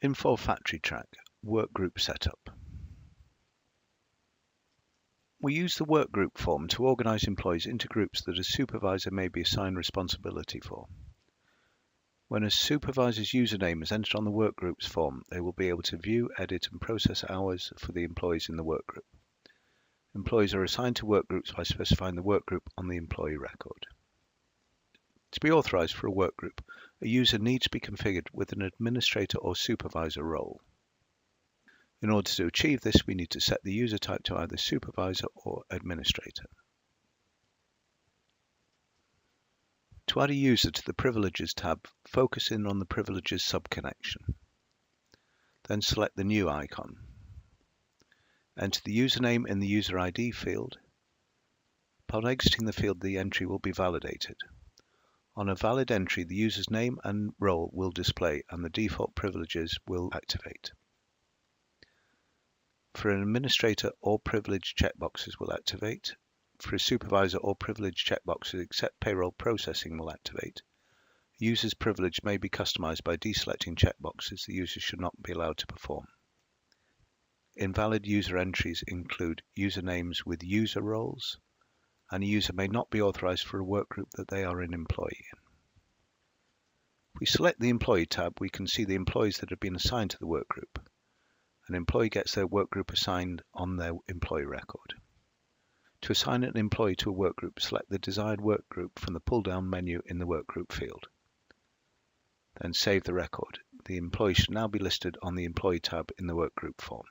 Infor Factory Track Workgroup Setup. We use the workgroup form to organize employees into groups that a supervisor may be assigned responsibility for. When a supervisor's username is entered on the workgroups form, they will be able to view, edit, and process hours for the employees in the workgroup. Employees are assigned to workgroups by specifying the workgroup on the employee record. To be authorized for a workgroup, a user needs to be configured with an administrator or supervisor role. In order to achieve this, we need to set the user type to either supervisor or administrator. To add a user to the Privileges tab, focus in on the Privileges subconnection. Then select the New icon. Enter the username in the User ID field. Upon exiting the field, the entry will be validated. On a valid entry, the user's name and role will display and the default privileges will activate. For an administrator, all privilege checkboxes will activate. For a supervisor, all privilege checkboxes except payroll processing will activate. A user's privilege may be customized by deselecting checkboxes the user should not be allowed to perform. Invalid user entries include usernames with user roles, and a user may not be authorized for a workgroup that they are an employee in. If we select the Employee tab, we can see the employees that have been assigned to the workgroup. An employee gets their workgroup assigned on their employee record. To assign an employee to a workgroup, select the desired workgroup from the pull-down menu in the Workgroup field. Then save the record. The employee should now be listed on the Employee tab in the Workgroup form.